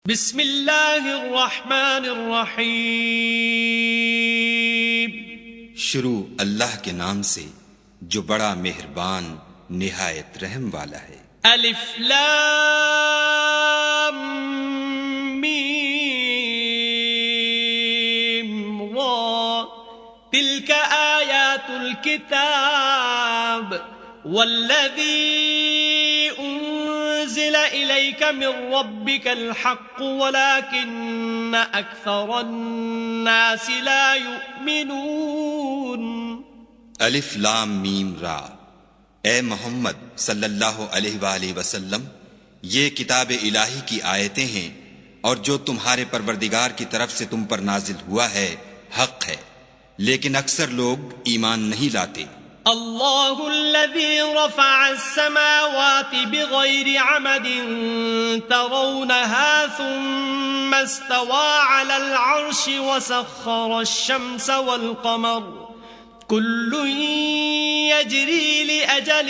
بسم اللہ الرحمن الرحیم۔ شروع اللہ کے نام سے جو بڑا مہربان نہایت رحم والا ہے۔ الف لام میم را تلک آیات الكتاب والذی انزل الیک من ربک الحق ولكن اکثر الناس لا یؤمنون۔ الف لام میم را، اے محمد صلی اللہ علیہ وآلہ وسلم، یہ کتاب الہی کی آیتیں ہیں اور جو تمہارے پروردگار کی طرف سے تم پر نازل ہوا ہے حق ہے، لیکن اکثر لوگ ایمان نہیں لاتے۔ اللہ الذي رفع السماوات بغير عمد ترونها ثم استوى على العرش وسخر الشمس والقمر كل يجري لأجل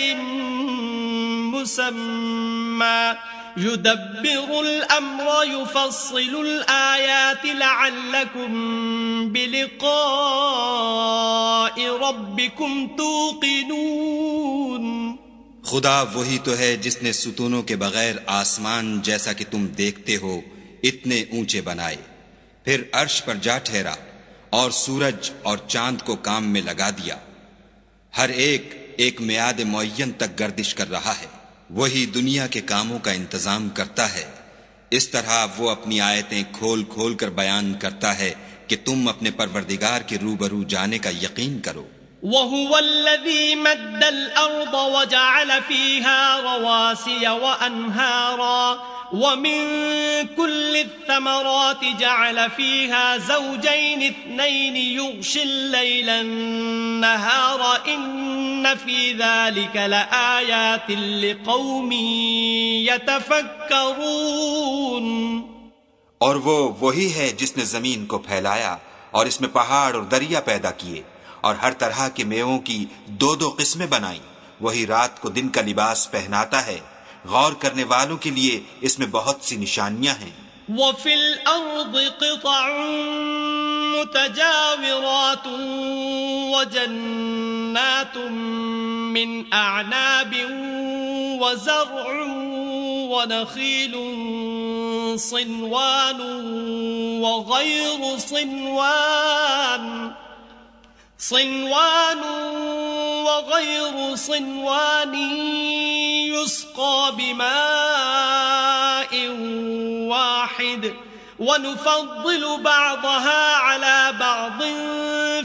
مسمى يدبر الأمر يفصل الآيات لعلكم بلقاء ربكم توقنون۔ خدا وہی تو ہے جس نے ستونوں کے بغیر آسمان جیسا کہ تم دیکھتے ہو اتنے اونچے بنائے، پھر عرش پر جا ٹھہرا اور سورج اور چاند کو کام میں لگا دیا، ہر ایک میعاد معین تک گردش کر رہا ہے۔ وہی دنیا کے کاموں کا انتظام کرتا ہے، اس طرح وہ اپنی آیتیں کھول کھول کر بیان کرتا ہے کہ تم اپنے پروردگار کے روبرو جانے کا یقین کرو۔ وَهُوَ الَّذِي مَدَّ الْأَرْضَ وَجَعَلَ فِيهَا رَوَاسِيَ وَأَنْهَارًا وَمِن كُلِّ الثَّمَرَاتِ جَعَلَ فِيهَا زَوْجَيْنِ اثْنَيْنِ يُغْشِي اللَّيْلَ النَّهَارَ إِنَّ فِي ذَلِكَ لَآيَاتٍ لِقَوْمٍ يَتَفَكَّرُونَ۔ اور وہ وہی ہے جس نے زمین کو پھیلایا اور اس میں پہاڑ اور دریا پیدا کیے اور ہر طرح کے میووں کی دو دو قسمیں بنائیں۔ وہی رات کو دن کا لباس پہناتا ہے، غور کرنے والوں کے لیے اس میں بہت سی نشانیاں ہیں۔ وَفِي الْأَرْضِ قِطَعٌ مُتَجَاوِرَاتٌ وَجَنَّاتٌ مِّنْ أَعْنَابٍ وَزَرْعٌ وَنَخِيلٌ صِنْوَانٌ وَغَيْرُ صِنْوَانٍ يُسْقَى بِمَاءٍ وَاحِدٍ وَنُفَضِّلُ بَعْضَهَا عَلَى بَعْضٍ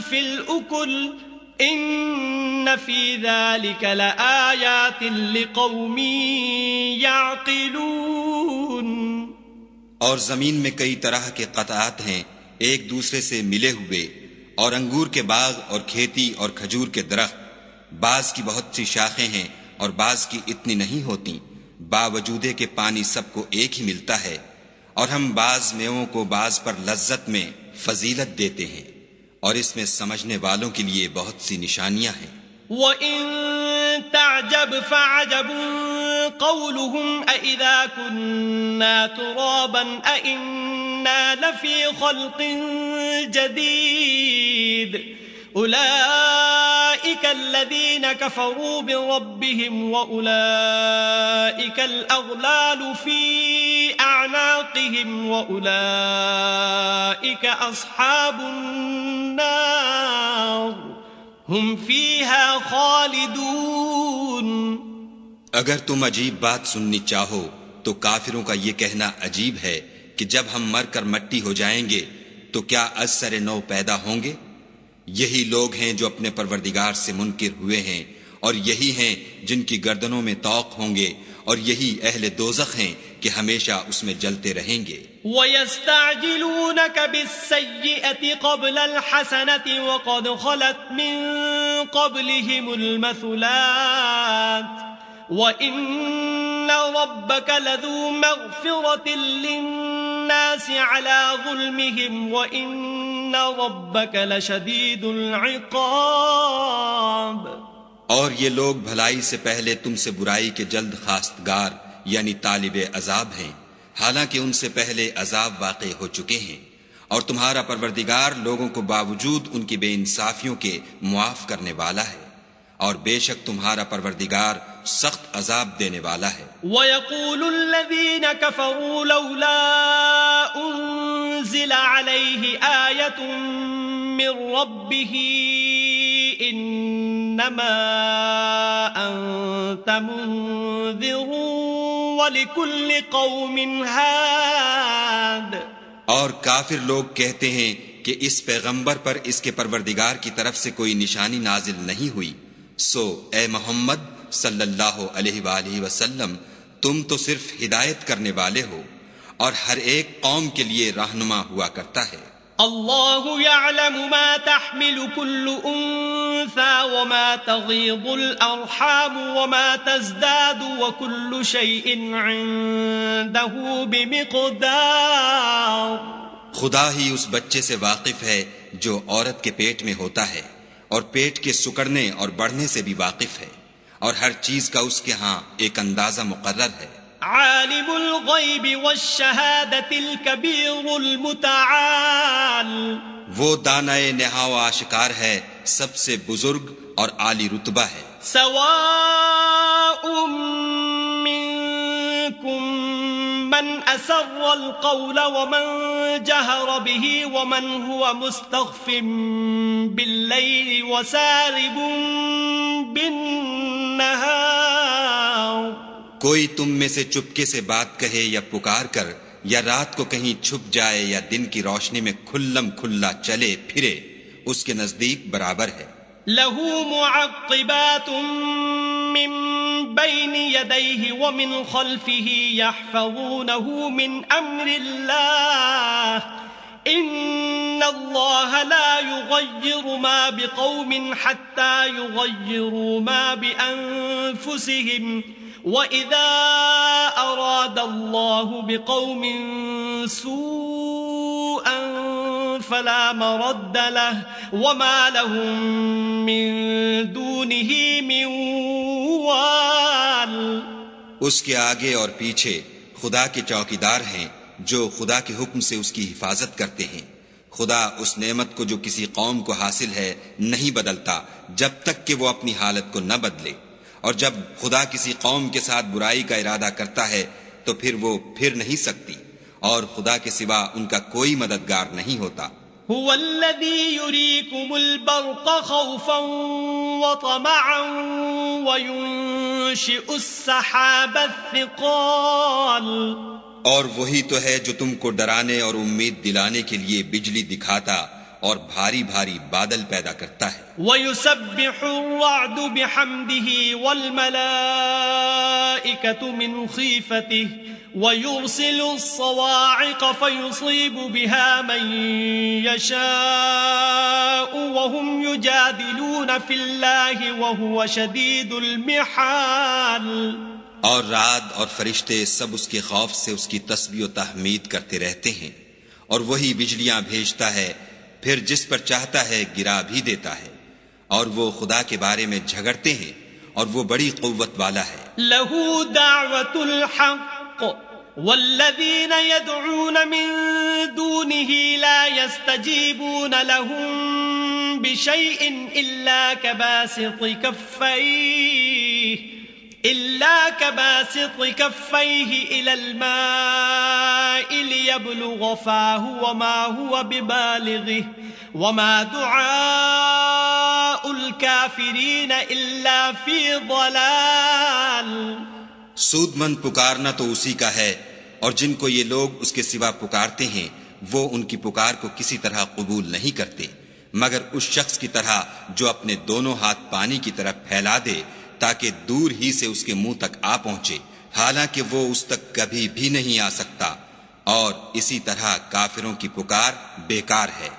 فِي الْأُكُلِ إِنَّ فِي ذَلِكَ لَآيَاتٍ لِقَوْمٍ يَعْقِلُونَ۔ اور زمین میں کئی طرح کے قطعات ہیں ایک دوسرے سے ملے ہوئے، اور انگور کے باغ اور کھیتی اور کھجور کے درخت، بعض کی بہت سی شاخیں ہیں اور بعض کی اتنی نہیں ہوتی، باوجود کہ پانی سب کو ایک ہی ملتا ہے، اور ہم بعض میووں کو بعض پر لذت میں فضیلت دیتے ہیں، اور اس میں سمجھنے والوں کے لیے بہت سی نشانیاں ہیں۔ وَإِن تَعْجَبْ فَعَجَبٌ قَوْلُهُمْ أَإِذَا كُنَّا تُرَابًا أَإِنَّا لَفِي خَلْقٍ جَدِيدٍ أُولَئِكَ الَّذِينَ كَفَرُوا بِرَبِّهِمْ وَأُولَئِكَ الْأَغْلَالُ فِي أَعْنَاقِهِمْ وَأُولَئِكَ أَصْحَابُ النَّارِ ہم فیہا خالدون۔ اگر تم عجیب بات سننی چاہو تو کافروں کا یہ کہنا عجیب ہے کہ جب ہم مر کر مٹی ہو جائیں گے تو کیا از سر نو پیدا ہوں گے؟ یہی لوگ ہیں جو اپنے پروردگار سے منکر ہوئے ہیں، اور یہی ہیں جن کی گردنوں میں طوق ہوں گے، اور یہی اہل دوزخ ہیں کہ ہمیشہ اس میں جلتے رہیں گے۔ وَيَسْتَعْجِلُونَكَ بِالسَّيِّئَةِ قَبْلَ الْحَسَنَةِ وَقَدْ خَلَتْ مِن قَبْلِهِمُ الْمَثُلَاتُ وَإِنَّ رَبَّكَ لَذُو مَغْفِرَةٍ لِلنَّاسِ عَلَى ظُلْمِهِمْ وَإِنَّ رَبَّكَ لَشَدِيدُ الْعِقَابِ۔ اور یہ لوگ بھلائی سے پہلے تم سے برائی کے جلد خواستگار یعنی طالب عذاب ہیں، حالانکہ ان سے پہلے عذاب واقع ہو چکے ہیں، اور تمہارا پروردگار لوگوں کو باوجود ان کی بے انصافیوں کے معاف کرنے والا ہے، اور بے شک تمہارا پروردگار سخت عذاب دینے والا ہے۔ وَيَقُولُ الَّذِينَ كَفَرُوا لَوْلَا أُنزِلَ عَلَيْهِ آيَةٌ مِّن رَّبِّهِ إِنَّمَا أَنتَ مُنذِرٌ وَلِكُلِّ قَوْمٍ هَادٍ۔ اور کافر لوگ کہتے ہیں کہ اس پیغمبر پر اس کے پروردگار کی طرف سے کوئی نشانی نازل نہیں ہوئی، سو اے محمد صلی اللہ علیہ وآلہ وسلم تم تو صرف ہدایت کرنے والے ہو، اور ہر ایک قوم کے لیے رہنما ہوا کرتا ہے۔ اللہ يعلم ما تحمل كل انثى وما تغيض الارحام وما تزداد وكل شيء عنده بمقدار۔ خدا ہی اس بچے سے واقف ہے جو عورت کے پیٹ میں ہوتا ہے، اور پیٹ کے سکڑنے اور بڑھنے سے بھی واقف ہے، اور ہر چیز کا اس کے ہاں ایک اندازہ مقرر ہے۔ عالم الغیب والشہادۃ الکبیر المتعال۔ وہ دانائے نہا و آشکار ہے، سب سے بزرگ اور عالی رتبہ ہے۔ سواء منکم من اسر القول ومن جہر به ومن هو مستخف باللیل وسارب بالنہار۔ کوئی تم میں سے چپکے سے بات کہے یا پکار کر، یا رات کو کہیں چھپ جائے یا دن کی روشنی میں کھلم کھلا چلے پھرے، اس کے نزدیک برابر ہے۔ لہ معقبات من بین یدیہ ومن خلفہ یحفظونہ من امر اللہ ان اللہ لا یغیر ما بقوم حتی یغیروا ما بانفسہم وَإِذَا أَرَادَ اللَّهُ بِقَوْمٍ سُوءًا فَلَا مَرَدَّ لَهُ وَمَا لَهُم مِّن دُونِهِ مِن وَالٍ۔ اس کے آگے اور پیچھے خدا کے چوکیدار ہیں جو خدا کے حکم سے اس کی حفاظت کرتے ہیں۔ خدا اس نعمت کو جو کسی قوم کو حاصل ہے نہیں بدلتا جب تک کہ وہ اپنی حالت کو نہ بدلے، اور جب خدا کسی قوم کے ساتھ برائی کا ارادہ کرتا ہے تو پھر وہ پھر نہیں سکتی، اور خدا کے سوا ان کا کوئی مددگار نہیں ہوتا۔ هو الذی یریکم البرق خوفا وطمعا وینشئ السحاب الثقال۔ اور وہی تو ہے جو تم کو ڈرانے اور امید دلانے کے لیے بجلی دکھاتا اور بھاری بھاری بادل پیدا کرتا ہے۔ وَيُسَبِّحُ الرَّعْدُ بِحَمْدِهِ وَالْمَلَائِكَةُ مِنْ خِيفَتِهِ وَيُرْسِلُ الصَّوَاعِقَ فَيُصِيبُ بِهَا مَنْ يَشَاءُ وَهُمْ يُجَادِلُونَ فِي اللَّهِ وَهُوَ شَدِيدُ الْمِحَالِ۔ اور رعد اور فرشتے سب اس کے خوف سے اس کی تسبیح و تحمید کرتے رہتے ہیں، اور وہی بجلیاں بھیجتا ہے، پھر جس پر چاہتا ہے گرا بھی دیتا ہے، اور وہ خدا کے بارے میں جھگڑتے ہیں، اور وہ بڑی قوت والا ہے۔ لہ دعوت الحق والذین يدعون من دونه لا يستجیبون لهم بشیء الا كباسط كفيه الى الماء ليبلغ فاه وما هو ببالغه وما دعاء الكافرين الا في ضلال۔ سود مند پکارنا تو اسی کا ہے، اور جن کو یہ لوگ اس کے سوا پکارتے ہیں وہ ان کی پکار کو کسی طرح قبول نہیں کرتے، مگر اس شخص کی طرح جو اپنے دونوں ہاتھ پانی کی طرف پھیلا دے تاکہ دور ہی سے اس کے منہ تک آ پہنچے، حالانکہ وہ اس تک کبھی بھی نہیں آ سکتا، اور اسی طرح کافروں کی پکار بیکار ہے۔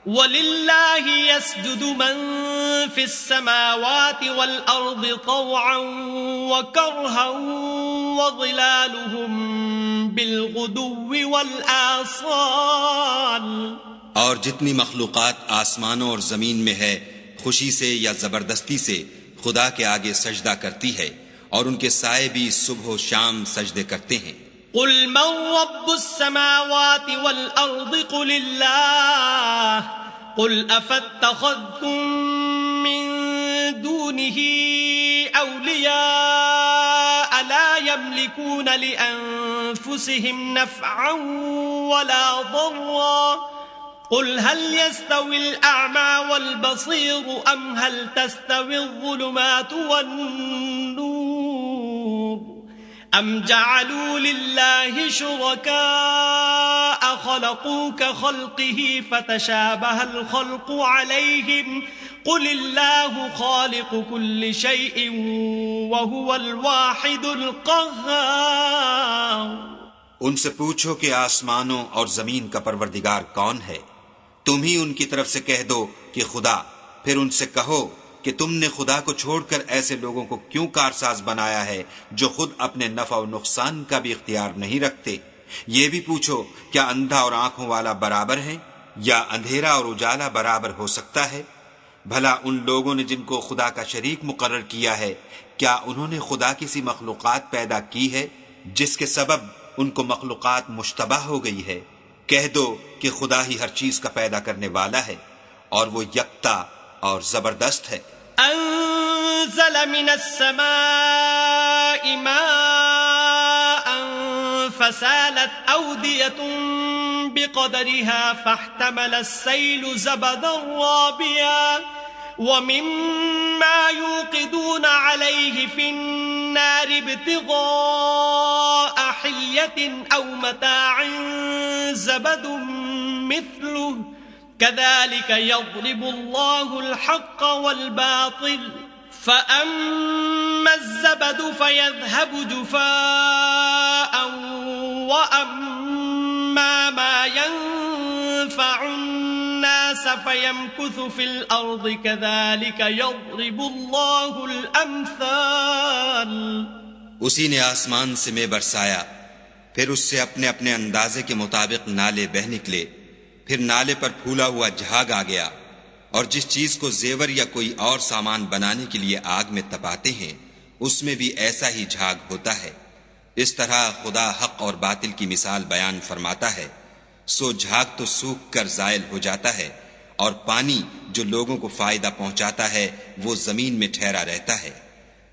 وَلِلَّهِ يَسْجُدُ مَن فِي السَّمَاوَاتِ وَالْأَرْضِ طَوْعًا وَكَرْهًا وَظِلَالُهُم بِالْغُدُوِّ وَالْآصَالِ۔ اور جتنی مخلوقات آسمانوں اور زمین میں ہے، خوشی سے یا زبردستی سے خدا کے آگے سجدہ کرتی ہے، اور ان کے سائے بھی صبح و شام سجدے کرتے ہیں۔ قل من رب السماوات والأرض قل الله قل أفاتخذتم من دونه أولياء لا يملكون لأنفسهم نفعا ولا ضرا قل هل يستوي الأعمى والبصير أم هل تستوي الظلمات والنور أم جعلوا لله شركاء خلقوا كخلقه فتشابه الخلق عليهم قل الله خالق كل شيء وهو الواحد القهار۔ ان سے پوچھو کہ آسمانوں اور زمین کا پروردگار کون ہے؟ تم ہی ان کی طرف سے کہہ دو کہ خدا۔ پھر ان سے کہو کہ تم نے خدا کو چھوڑ کر ایسے لوگوں کو کیوں کارساز بنایا ہے جو خود اپنے نفع و نقصان کا بھی اختیار نہیں رکھتے؟ یہ بھی پوچھو کیا اندھا اور آنکھوں والا برابر ہے یا اندھیرا اور اجالا برابر ہو سکتا ہے؟ بھلا ان لوگوں نے جن کو خدا کا شریک مقرر کیا ہے کیا انہوں نے خدا کی سی مخلوقات پیدا کی ہے جس کے سبب ان کو مخلوقات مشتبہ ہو گئی ہے؟ کہہ دو کہ خدا ہی ہر چیز کا پیدا کرنے والا ہے اور وہ یکتا اور زبردست ہے۔ انزل من السماء ماء فسالت أودية بقدرها فاحتمل السيل زبدا رابيا ومما يوقدون عليه في النار ابتغاء حلية أو متاع زبد مثله كذلك يضرب الله الحق والباطل فأما الزبد فيذهب جفاء وأما ما ينفع الناس فيمكث في الأرض كذلك يضرب الله الأمثال۔ اسی نے آسمان سے میں برسایا، پھر اس سے اپنے اپنے اندازے کے مطابق نالے بہ نکلے، پھر نالے پر پھولا ہوا جھاگ آ گیا، اور جس چیز کو زیور یا کوئی اور سامان بنانے کے لیے آگ میں تپاتے ہیں اس میں بھی ایسا ہی جھاگ ہوتا ہے۔ اس طرح خدا حق اور باطل کی مثال بیان فرماتا ہے، سو جھاگ تو سوکھ کر زائل ہو جاتا ہے، اور پانی جو لوگوں کو فائدہ پہنچاتا ہے وہ زمین میں ٹھہرا رہتا ہے۔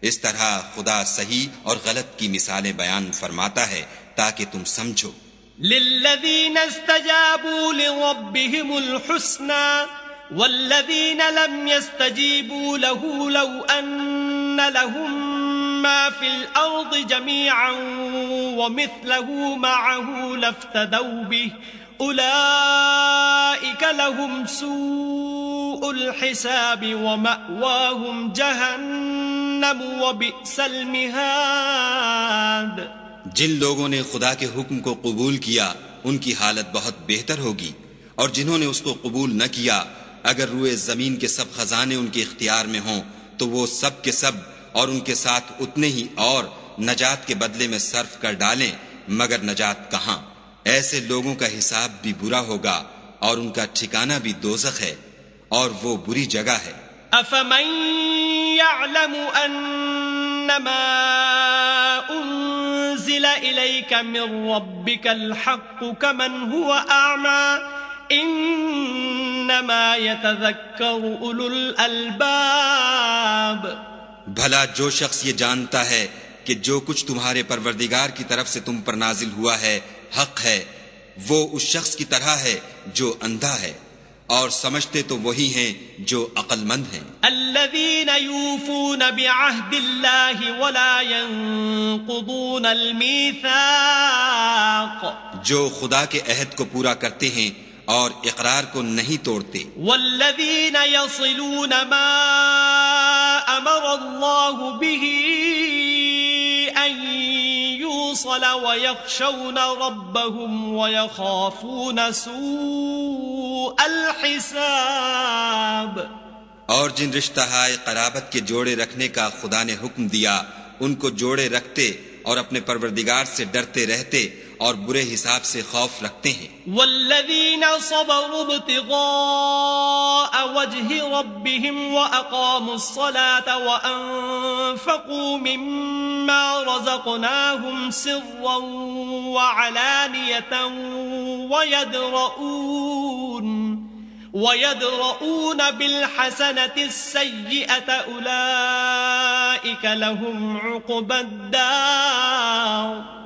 اس طرح خدا صحیح اور غلط کی مثالیں بیان فرماتا ہے تاکہ تم سمجھو۔ للذین استجابوا لربهم الحسنى والذین لم يستجیبوا له لو ان لهم ما في الأرض جميعا ومثله معه لافتدوا به أولئك لهم سوء الحساب ومأواهم جهنم وبئس المهاد۔ جن لوگوں نے خدا کے حکم کو قبول کیا ان کی حالت بہت بہتر ہوگی، اور جنہوں نے اس کو قبول نہ کیا اگر روئے زمین کے سب خزانے ان کے اختیار میں ہوں تو وہ سب کے سب اور ان کے ساتھ اتنے ہی اور نجات کے بدلے میں صرف کر ڈالیں، مگر نجات کہاں؟ ایسے لوگوں کا حساب بھی برا ہوگا اور ان کا ٹھکانہ بھی دوزخ ہے، اور وہ بری جگہ ہے۔ افمن يعلم انما انزل اليك من ربك الحق كمن هو اعمى انما يتذكر اولو الالباب۔ بھلا جو شخص یہ جانتا ہے کہ جو کچھ تمہارے پروردگار کی طرف سے تم پر نازل ہوا ہے حق ہے، وہ اس شخص کی طرح ہے جو اندھا ہے، اور سمجھتے تو وہی ہیں جو عقل مند ہیں۔ الذين يوفون بعهد الله ولا ينقضون الميثاق، جو خدا کے عہد کو پورا کرتے ہیں اور اقرار کو نہیں توڑتے۔ والذين يصلون ما امر الله به ان يوصل ويخشون ربهم ويخافون سوء الحساب۔ اور جن رشتہ ہائے قرابت کے جوڑے رکھنے کا خدا نے حکم دیا ان کو جوڑے رکھتے اور اپنے پروردگار سے ڈرتے رہتے اور برے حساب سے خوف رکھتے ہیں۔ والذین صبروا ابتغاء وجه ربهم وأقاموا الصلاة وأنفقوا مما مما رزقناهم سرا وعلانية ويدرؤون بالحسنة السيئة أولئك لهم عقبى الدار.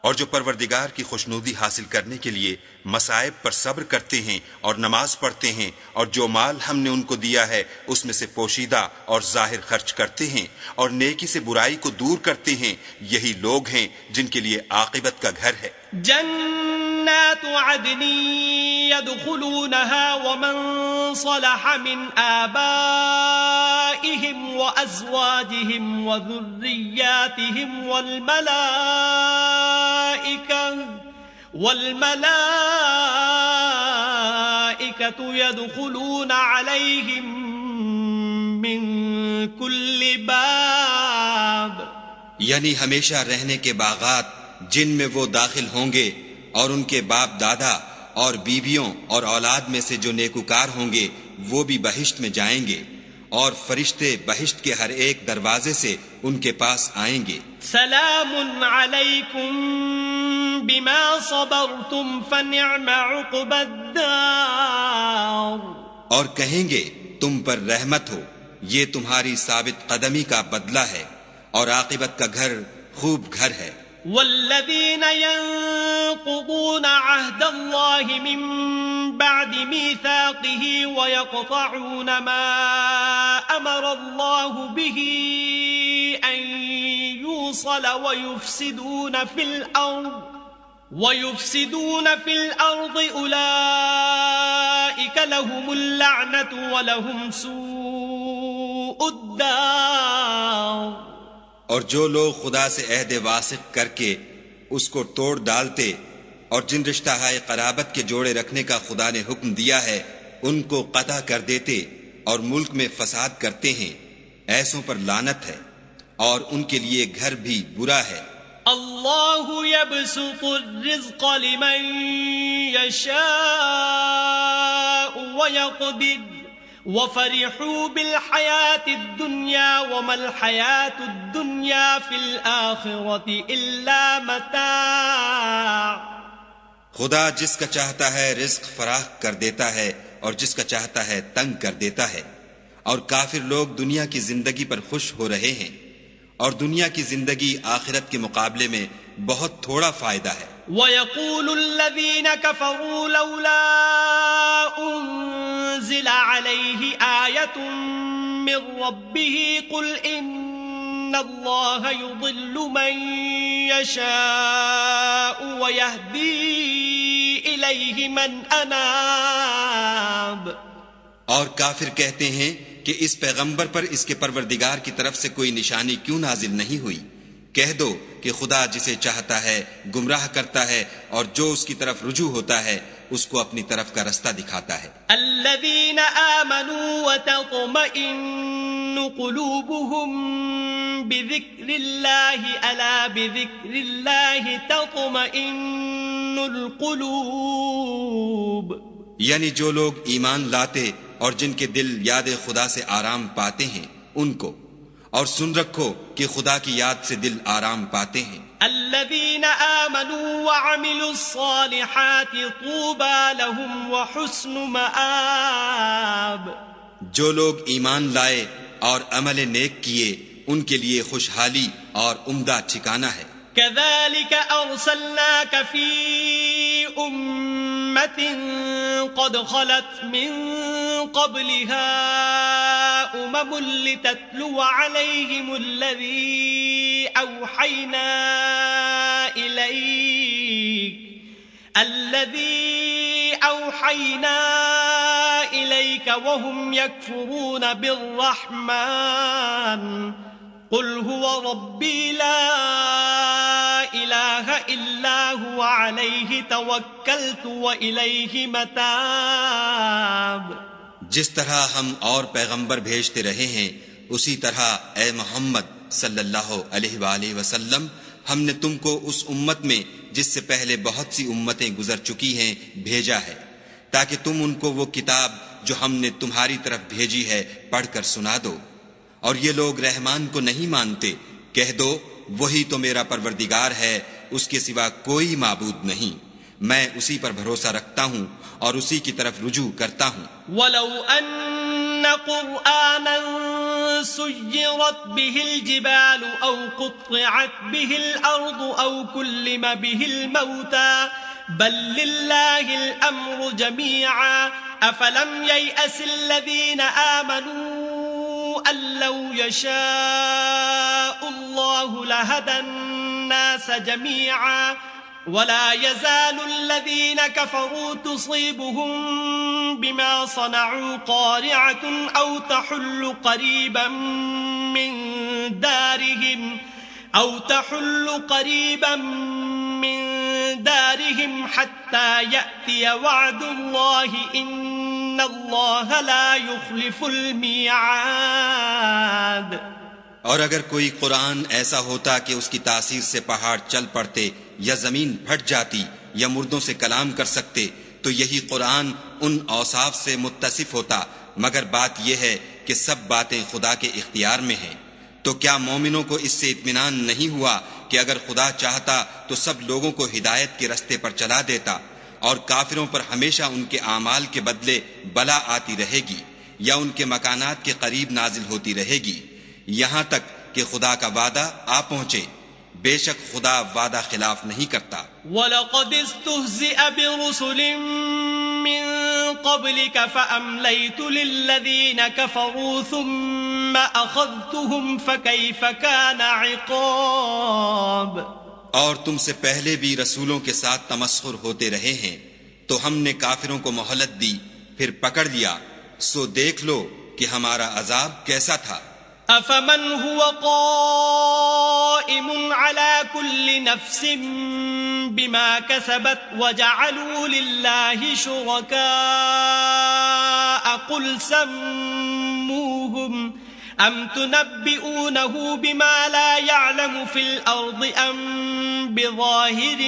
اور جو پروردگار کی خوشنودی حاصل کرنے کے لیے مصائب پر صبر کرتے ہیں اور نماز پڑھتے ہیں اور جو مال ہم نے ان کو دیا ہے اس میں سے پوشیدہ اور ظاہر خرچ کرتے ہیں اور نیکی سے برائی کو دور کرتے ہیں، یہی لوگ ہیں جن کے لیے عاقبت کا گھر ہے. جنات عدن يدخلونها ومن صلح من آبائهم وأزواجهم وذرياتهم والملائكة يدخلون عليهم من كل باب. یعنی ہمیشہ رہنے کے باغات جن میں وہ داخل ہوں گے اور ان کے باپ دادا اور بیویوں اور اولاد میں سے جو نیکوکار ہوں گے وہ بھی بہشت میں جائیں گے، اور فرشتے بہشت کے ہر ایک دروازے سے ان کے پاس آئیں گے. سلام علیکم بما صبرتم فنعم عقبى الدار. اور کہیں گے تم پر رحمت ہو، یہ تمہاری ثابت قدمی کا بدلہ ہے اور عاقبت کا گھر خوب گھر ہے. والذين ينقضون عهد الله من بعد ميثاقه ويقطعون ما أمر الله به أن يوصل ويفسدون في الأرض أولئك لهم اللعنة ولهم سوء الدار. اور جو لوگ خدا سے عہد واسق کر کے اس کو توڑ ڈالتے اور جن رشتہ ہائے قرابت کے جوڑے رکھنے کا خدا نے حکم دیا ہے ان کو قطع کر دیتے اور ملک میں فساد کرتے ہیں، ایسوں پر لعنت ہے اور ان کے لیے گھر بھی برا ہے. اللہ یبسط الرزق لمن یشاء ویقدر وَفَرِحُوا بِالْحَيَاةِ الدُّنْيَا وَمَا الْحَيَاةُ الدُّنْيَا فِي الْآخِرَةِ إِلَّا مَتَاعٌ. خدا جس کا چاہتا ہے رزق فراخ کر دیتا ہے اور جس کا چاہتا ہے تنگ کر دیتا ہے، اور کافر لوگ دنیا کی زندگی پر خوش ہو رہے ہیں اور دنیا کی زندگی آخرت کے مقابلے میں بہت تھوڑا فائدہ ہے. وَيَقُولُ الَّذِينَ كَفَرُوا لَوْلَا أُنزِلَ عَلَيْهِ آيَةٌ مِّن رَّبِّهِ قُلْ إِنَّ اللَّهَ يُضِلُّ مَن يَشَاءُ وَيَهْدِي إِلَيْهِ مَنْ أَنَابَ. اور کافر کہتے ہیں کہ اس پیغمبر پر اس کے پروردگار کی طرف سے کوئی نشانی کیوں نازل نہیں ہوئی؟ کہہ دو کہ خدا جسے چاہتا ہے گمراہ کرتا ہے اور جو اس کی طرف رجوع ہوتا ہے اس کو اپنی طرف کا رستہ دکھاتا ہے. الذين آمنوا وتطمئن قلوبهم بذكر الله ألا بذكر الله تطمئن القلوب. یعنی جو لوگ ایمان لاتے اور جن کے دل یاد خدا سے آرام پاتے ہیں ان کو، اور سن رکھو کہ خدا کی یاد سے دل آرام پاتے ہیں. الذين آمنوا وعملوا الصالحات طوبى لهم وحسن مآب. جو لوگ ایمان لائے اور عمل نیک کیے ان کے لیے خوشحالی اور عمدہ ٹھکانہ ہے. كذلك أرسلناك في أمة قد خلت من قبلها لتتلو عليهم الذي أوحينا إليك وهم يكفرون بالرحمن قل هو ربي لا إله إلا هو عليه توكلت وإليه متاب. جس طرح ہم اور پیغمبر بھیجتے رہے ہیں اسی طرح اے محمد صلی اللہ علیہ وآلہ وسلم ہم نے تم کو اس امت میں جس سے پہلے بہت سی امتیں گزر چکی ہیں بھیجا ہے تاکہ تم ان کو وہ کتاب جو ہم نے تمہاری طرف بھیجی ہے پڑھ کر سنا دو. اور یہ لوگ رحمان کو نہیں مانتے، کہہ دو وہی تو میرا پروردگار ہے، اس کے سوا کوئی معبود نہیں، میں اسی پر بھروسہ رکھتا ہوں اور اسی کی طرف رجوع کرتا ہوں۔ وَلَوْ أَنَّ قُرْآنًا سُيِّرَتْ بِهِ الْجِبَالُ أَوْ قُطِّعَتْ بِهِ الْأَرْضُ أَوْ كُلِّمَ بِهِ الْمَوْتَى بَل لِّلَّهِ الْأَمْرُ جَمِيعًا أَفَلَمْ يَيْأَسِ الَّذِينَ آمَنُوا أَن لَّوْ يَشَاءُ اللَّهُ لَهَدَى النَّاسَ جَمِيعًا وَلَا يَزَالُ الَّذِينَ كَفَرُوا تُصِيبُهُم بِمَا صَنَعُوا قَارِعَةٌ أَوْ تَحُلُّ قَرِيبًا مِّن دَارِهِمْ حَتَّى يَأْتِيَ وَعْدُ اللَّهِ إِنَّ اللَّهَ لَا يُخْلِفُ الْمِيعَادَ۔ اور اگر کوئی قرآن ایسا ہوتا کہ اس کی تاثیر سے پہاڑ چل پڑتے یا زمین پھٹ جاتی یا مردوں سے کلام کر سکتے تو یہی قرآن ان اوصاف سے متصف ہوتا، مگر بات یہ ہے کہ سب باتیں خدا کے اختیار میں ہیں۔ تو کیا مومنوں کو اس سے اطمینان نہیں ہوا کہ اگر خدا چاہتا تو سب لوگوں کو ہدایت کے رستے پر چلا دیتا، اور کافروں پر ہمیشہ ان کے اعمال کے بدلے بلا آتی رہے گی یا ان کے مکانات کے قریب نازل ہوتی رہے گی، یہاں تک کہ خدا کا وعدہ آ پہنچے۔ بے شک خدا وعدہ خلاف نہیں کرتا۔ وَلَقَدِ اسْتُهْزِئَ بِرُسُلٍ مِّن قَبْلِكَ فَأَمْلَيْتُ لِلَّذِينَ كَفَرُوا ثُمَّ أَخَذْتُهُمْ فَكَيْفَ كَانَ عِقَابِ۔ اور تم سے پہلے بھی رسولوں کے ساتھ تمسخر ہوتے رہے ہیں، تو ہم نے کافروں کو مہلت دی، پھر پکڑ لیا، سو دیکھ لو کہ ہمارا عذاب کیسا تھا۔ أَفَمَنْ هُوَ قَائِمٌ عَلَى كُلِّ نَفْسٍ بِمَا كَسَبَتْ وَجَعَلُوا لِلَّهِ شُرَكَاءَ قُلْ سَمُّوهُمْ أَمْ تُنَبِّئُونَهُ بِمَا لَا يَعْلَمُ فِي الْأَرْضِ أَمْ بِظَاهِرٍ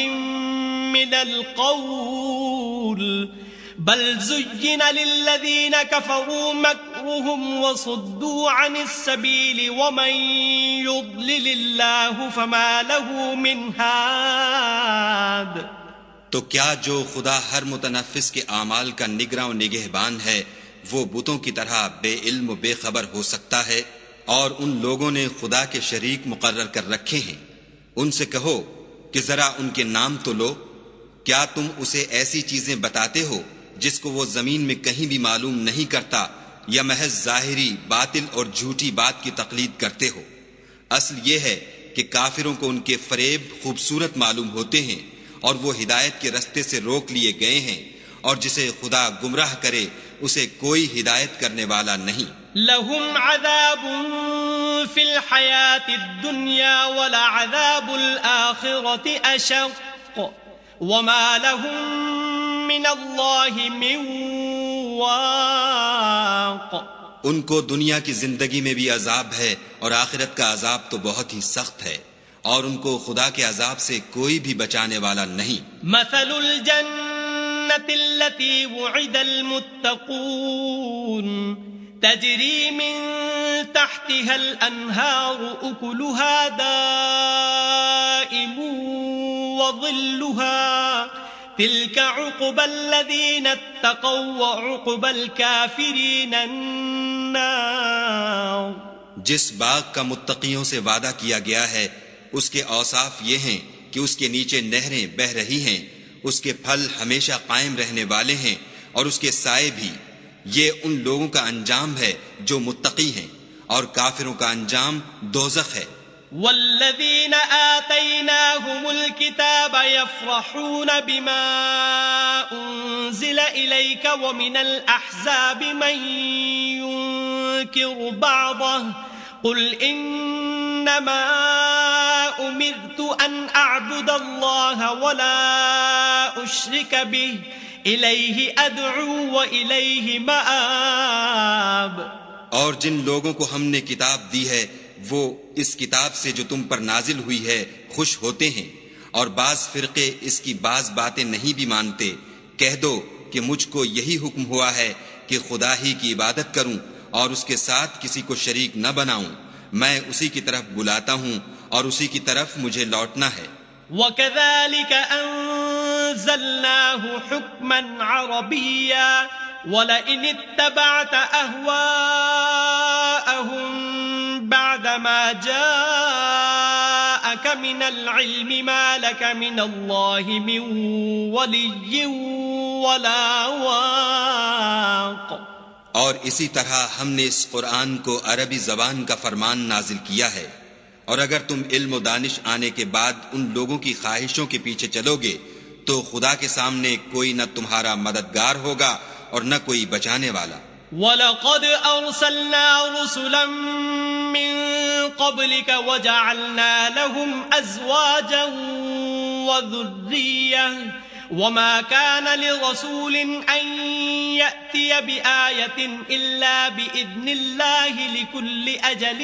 مِّنَ الْقَوْلِ بل زين للذين كفروا مكرهم وصدوا عن السبيل ومن يضلل الله فما له من هاد۔ تو کیا جو خدا ہر متنفس کے اعمال کا نگراں و نگہبان ہے وہ بتوں کی طرح بے علم و بے خبر ہو سکتا ہے؟ اور ان لوگوں نے خدا کے شریک مقرر کر رکھے ہیں، ان سے کہو کہ ذرا ان کے نام تو لو۔ کیا تم اسے ایسی چیزیں بتاتے ہو جس کو وہ زمین میں کہیں بھی معلوم نہیں کرتا، یا محض ظاہری باطل اور جھوٹی بات کی تقلید کرتے ہو؟ اصل یہ ہے کہ کافروں کو ان کے فریب خوبصورت معلوم ہوتے ہیں اور وہ ہدایت کے رستے سے روک لیے گئے ہیں، اور جسے خدا گمراہ کرے اسے کوئی ہدایت کرنے والا نہیں۔ لهم عذاب في الحياة الدنيا ولعذاب الآخرة أشق وما لهم من الله من واق۔ ان کو دنیا کی زندگی میں بھی عذاب ہے اور آخرت کا عذاب تو بہت ہی سخت ہے، اور ان کو خدا کے عذاب سے کوئی بھی بچانے والا نہیں۔ مثل الجنة التي وعد المتقون تجري من تحتها الأنهار أكلها دائم وظلها تلك عقبى الذين اتقوا وعقبى الكافرين النار۔ جس باغ کا متقیوں سے وعدہ کیا گیا ہے اس کے اوصاف یہ ہیں کہ اس کے نیچے نہریں بہہ رہی ہیں، اس کے پھل ہمیشہ قائم رہنے والے ہیں، اور اس کے سائے بھی۔ یہ ان لوگوں کا انجام ہے جو متقی ہیں، اور کافروں کا انجام دوزخ ہے۔ والذین آتیناہم الکتاب یفرحون بما انزل الیک ومن الاحزاب من ينکر بعضه قل انما امرت ان اعبد اللہ ولا اشرک به الیہ ادعو والیہ مآب۔ اور جن لوگوں کو ہم نے کتاب دی ہے وہ اس کتاب سے جو تم پر نازل ہوئی ہے خوش ہوتے ہیں، اور بعض فرقے اس کی بعض باتیں نہیں بھی مانتے۔ کہہ دو کہ مجھ کو یہی حکم ہوا ہے کہ خدا ہی کی عبادت کروں اور اس کے ساتھ کسی کو شریک نہ بناؤں، میں اسی کی طرف بلاتا ہوں اور اسی کی طرف مجھے لوٹنا ہے. وَكَذَلِكَ أَنزَلْنَاهُ حُكْمًا عَرَبِيًّا وَلَئِنِ اتَّبَعْتَ أَهْوَاءَهُمْ بَعْدَمَا جَاءَكَ مِنَ الْعِلْمِ مَا لَكَ مِنَ اللَّهِ مِنْ وَلِيٍّ وَلَا وَاقٍ. اور اسی طرح ہم نے اس قرآن کو عربی زبان کا فرمان نازل کیا ہے، اور اگر تم علم و دانش آنے کے بعد ان لوگوں کی خواہشوں کے پیچھے چلو گے تو خدا کے سامنے کوئی نہ تمہارا مددگار ہوگا اور نہ کوئی بچانے والا. وَلَقَدْ أَرْسَلْنَا رُسُلًا مِّن قَبْلِكَ وَجَعَلْنَا لَهُمْ أَزْوَاجًا وَذُرِّيَّةً وَمَا كَانَ لِرَسُولٍ أَن يَأْتِيَ بِآيَةٍ إِلَّا بِإِذْنِ اللَّهِ لِكُلِّ أَجَلٍ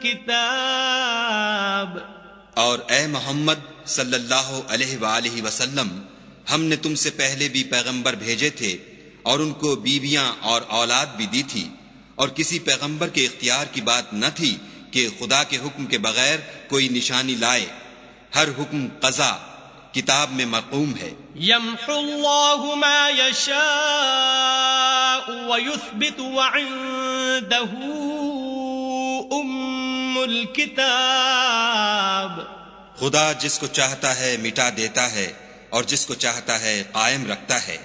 كِتَابٌ. اور اے محمد صلی اللہ علیہ وآلہ وسلم، ہم نے تم سے پہلے بھی پیغمبر بھیجے تھے اور ان کو بیویاں اور اولاد بھی دی تھی، اور کسی پیغمبر کے اختیار کی بات نہ تھی کہ خدا کے حکم کے بغیر کوئی نشانی لائے. ہر حکم قضا کتاب میں مرقوم ہے. يَمْحُو اللَّهُ مَا يَشَاءُ وَيُثْبِتُ وَعِندَهُ أُمُّ الْكِتَابِ. خدا جس کو چاہتا ہے مٹا دیتا ہے اور جس کو چاہتا ہے قائم رکھتا ہے،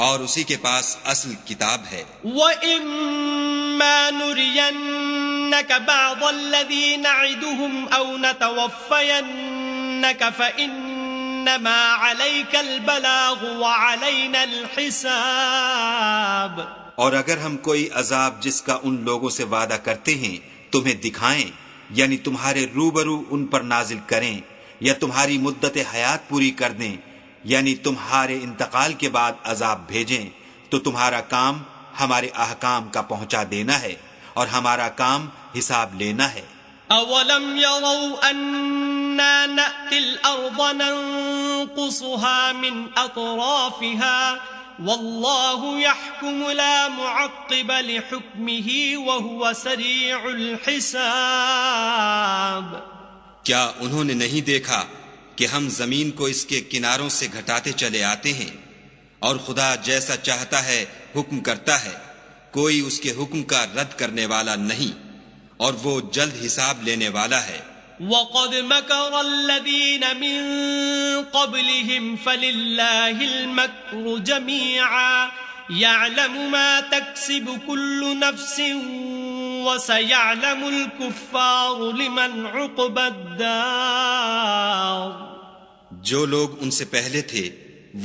اور اسی کے پاس اصل کتاب ہے. وَإِمَّا نُرِيَنَّكَ بَعْضَ الَّذِي نَعِدُهُمْ أَوْ نَتَوَفَّيَنَّكَ فَإِنَّمَا عَلَيْكَ الْبَلَاغُ وَعَلَيْنَا الْحِسَابُ. اور اگر ہم کوئی عذاب جس کا ان لوگوں سے وعدہ کرتے ہیں تمہیں دکھائیں، یعنی تمہارے روبرو ان پر نازل کریں، یا تمہاری مدت حیات پوری کر دیں، یعنی تمہارے انتقال کے بعد عذاب بھیجیں، تو تمہارا کام ہمارے احکام کا پہنچا دینا ہے اور ہمارا کام حساب لینا ہے. أَوَلَمْ يَرَوْا أَنَّا نَأْتِي الْأَرْضَ نَنْقُصُهَا مِنْ أَطْرَافِهَا وَاللَّهُ يَحْكُمُ لَا مُعَقِّبَ لِحُكْمِهِ وَهُوَ سَرِيعُ الْحِسَابِ. کیا انہوں نے نہیں دیکھا کہ ہم زمین کو اس کے کناروں سے گھٹاتے چلے آتے ہیں، اور خدا جیسا چاہتا ہے حکم کرتا ہے، کوئی اس کے حکم کا رد کرنے والا نہیں، اور وہ جلد حساب لینے والا ہے. وَقَدْ مَكَرَ الَّذِينَ مِن قَبْلِهِمْ فَلِلَّهِ الْمَكْرُ جَمِيعًا يَعْلَمُ مَا تَكْسِبُ كُلُّ نَفْسٍ وَسَيَعْلَمُ الْكُفَّارُ لِمَنْ عُقْبَى الدَّارِ. جو لوگ ان سے پہلے تھے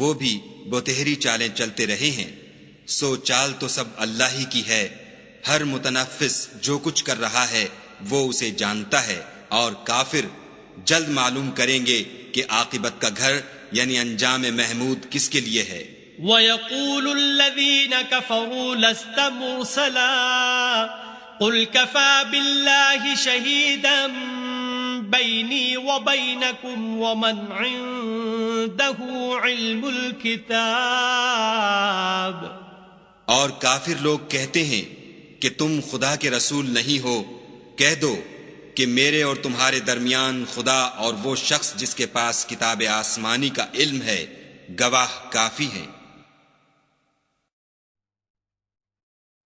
وہ بھی بتہری چالیں چلتے رہے ہیں، سو چال تو سب اللہ ہی کی ہے. ہر متنفس جو کچھ کر رہا ہے وہ اسے جانتا ہے، اور کافر جلد معلوم کریں گے کہ عاقبت کا گھر یعنی انجام محمود کس کے لیے ہے. وَيَقُولُ الَّذِينَ كَفَرُوا لَسْتَ مُرْسَلًا قُلْ كَفَى بِاللَّهِ شَهِيدًا بَيْنِي وَبَيْنَكُمْ وَمَنْ عِندَهُ عِلْمُ الْكِتَابِ. اور کافر لوگ کہتے ہیں کہ تم خدا کے رسول نہیں ہو. کہہ دو کہ میرے اور تمہارے درمیان خدا اور وہ شخص جس کے پاس کتاب آسمانی کا علم ہے گواہ کافی ہیں.